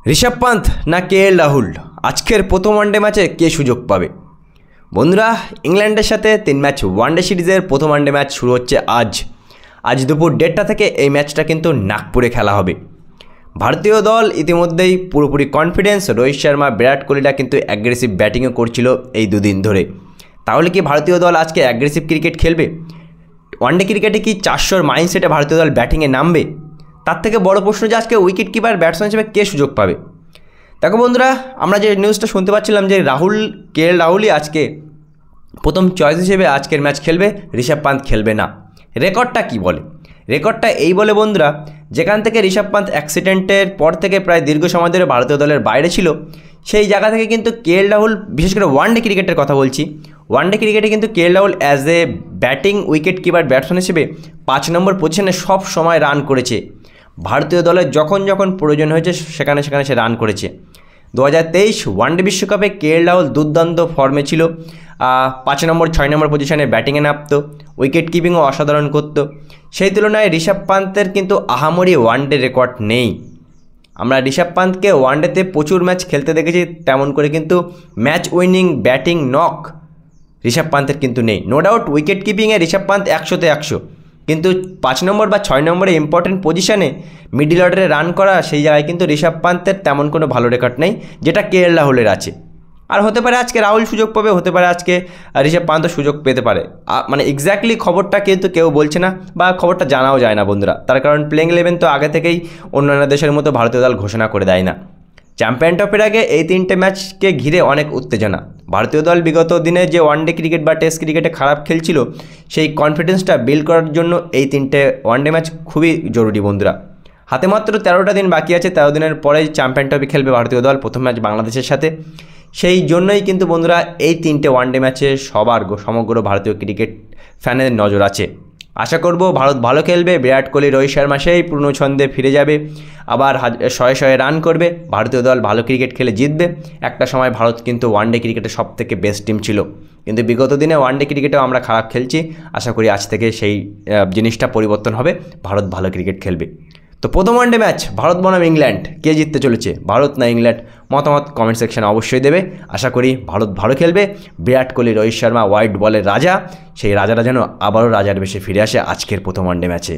ঋষভ পান্থ না কেএল রাহুল আজকের প্রথম ওয়ানডে ম্যাচে কে সুযোগ পাবে? বন্ধুরা, ইংল্যান্ডের সাথে 3 ম্যাচ ওয়ানডে সিরিজের প্রথম ওয়ানডে ম্যাচ শুরু হচ্ছে আজ দুপুর 1:30টা থেকে এই ম্যাচটা কিন্তু নাগপুরে খেলা হবে। ভারতীয় দল ইতিমধ্যেই পুরোপুরি কনফিডেন্স। রোহিত শর্মা, বিরাট কোহলিরা কিন্তু অ্যাগ্রেসিভ ব্যাটিংও করছিল এই দুদিন ধরে। তাহলে কি ভারতীয় দল আজকে অ্যাগ্রেসিভ ক্রিকেট খেলবে? ওয়ানডে ক্রিকেটে কি 400 মাইন্ডসেটে ভারতীয় দল ব্যাটিংয়ে নামবে? তার থেকে বড় প্রশ্ন যে আজকে উইকেট কিপার ব্যাটসম্যান হিসেবে কে সুযোগ পাবে। দেখো বন্ধুরা, আমরা যে নিউজটা শুনতে পাচ্ছিলাম যে কেএল রাহুলই আজকে প্রথম চয়েস হিসেবে আজকের ম্যাচ খেলবে, ঋষভ পান্থ খেলবে না। রেকর্ডটা কি বলে? রেকর্ডটা এই বলে বন্ধুরা, যেখান থেকে ঋষভ পান্থ অ্যাক্সিডেন্টের পর থেকে প্রায় দীর্ঘ সময় ধরে ভারতীয় দলের বাইরে ছিল, সেই জায়গা থেকে কিন্তু কেএল রাহুল, বিশেষ করে ওয়ানডে ক্রিকেটের কথা বলছি, ওয়ানডে ক্রিকেটে কিন্তু KL Rahul as a batting wicket keeper batsman হিসেবে 5 নম্বর পজিশনে সব সময় রান করেছে। ভারতীয় দলের যখন যখন প্রয়োজন হয়েছে সেখানে সে রান করেছে। 2023 ওয়ানডে বিশ্বকাপে কেএল রাহুল দুর্দান্ত ফর্মে ছিল। 5 নম্বর 6 নম্বর পজিশনে ব্যাটিংয়ে নামতো, উইকেট কিপিংও অসাধারণ করত। সেই তুলনায় ঋষভ পান্থের কিন্তু আহামরি ওয়ানডে রেকর্ড নেই। আমরা ঋষভ পান্থকে ওয়ানডেতে প্রচুর ম্যাচ খেলতে দেখেছি, তেমন করে কিন্তু match winning batting knock Rishabh পান্থের কিন্তু নেই। নো ডাউট উইকেট কিপিংয়ে ঋষভ পান্থ 100তে 100, কিন্তু 5 নম্বর বা 6 নম্বরে ইম্পর্টেন্ট পজিশনে মিডল অর্ডারে রান করা, সেই জায়গায় কিন্তু ঋষভ পান্থের তেমন কোনো ভালো রেকর্ড নেই, যেটা কেএল রাহুলের আছে। আর হতে পারে আজকে রাহুল সুযোগ পাবে, হতে পারে আজকে ঋষভ পান্থও সুযোগ পেতে পারে। মানে এক্স্যাক্টলি খবরটা কিন্তু কেউ বলছে না, বা খবরটা জানাও যায় না বন্ধুরা। তার কারণ প্লেইং 11 তো আগে থেকেই অন্যান্য দেশের মতো ভারতীয় দল ঘোষণা করে দেয় না। চ্যাম্পিয়ন ট্রফির আগে এই 3টে ম্যাচকে ঘিরে অনেক উত্তেজনা। ভারতীয় দল বিগত দিনে যে ওয়ানডে ক্রিকেট বা টেস্ট ক্রিকেটে খারাপ খেলছিল, সেই কনফিডেন্সটা বিল্ড করার জন্য এই 3টে ওয়ানডে ম্যাচ খুবই জরুরি বন্ধুরা। হাতে মাত্র 13টা দিন বাকি আছে, 13 দিনের পরেই চ্যাম্পিয়ন ট্রফি খেলবে ভারতীয় দল, প্রথম ম্যাচ বাংলাদেশের সাথে। সেই জন্যই কিন্তু বন্ধুরা এই 3টে ওয়ানডে ম্যাচে সমগ্র ভারতীয় ক্রিকেট ফ্যানের নজর আছে। আশা করব ভারত ভালো খেলবে, বিরাট কোহলি, রোহিত শর্মা সেই পুরনো ছন্দে ফিরে যাবে, আবার 100 রান করবে, ভারতীয় দল ভালো ক্রিকেট খেলে জিতবে। একটা সময় ভারত কিন্তু ওয়ানডে ক্রিকেটের সবথেকে বেস্ট টিম ছিল, কিন্তু বিগত দিনে ওয়ানডে ক্রিকেটেও আমরা খারাপ খেলছি। আশা করি আজ থেকে সেই জিনিসটা পরিবর্তন হবে, ভারত ভালো ক্রিকেট খেলবে। তো প্রথম ওয়ানডে ম্যাচ ভারত বনাম ইংল্যান্ড, কে জিততে চলেছে, ভারত না ইংল্যান্ড? মতামত কমেন্ট সেকশনে অবশ্যই দেবে। আশা করি ভারত ভালো খেলবে, বিরাট কোহলি, রোহিত শর্মা হোয়াইট বলের রাজা, সেই রাজারা যেন আবারও রাজার বেশে ফিরে আসে আজকের প্রথম ওয়ানডে ম্যাচে।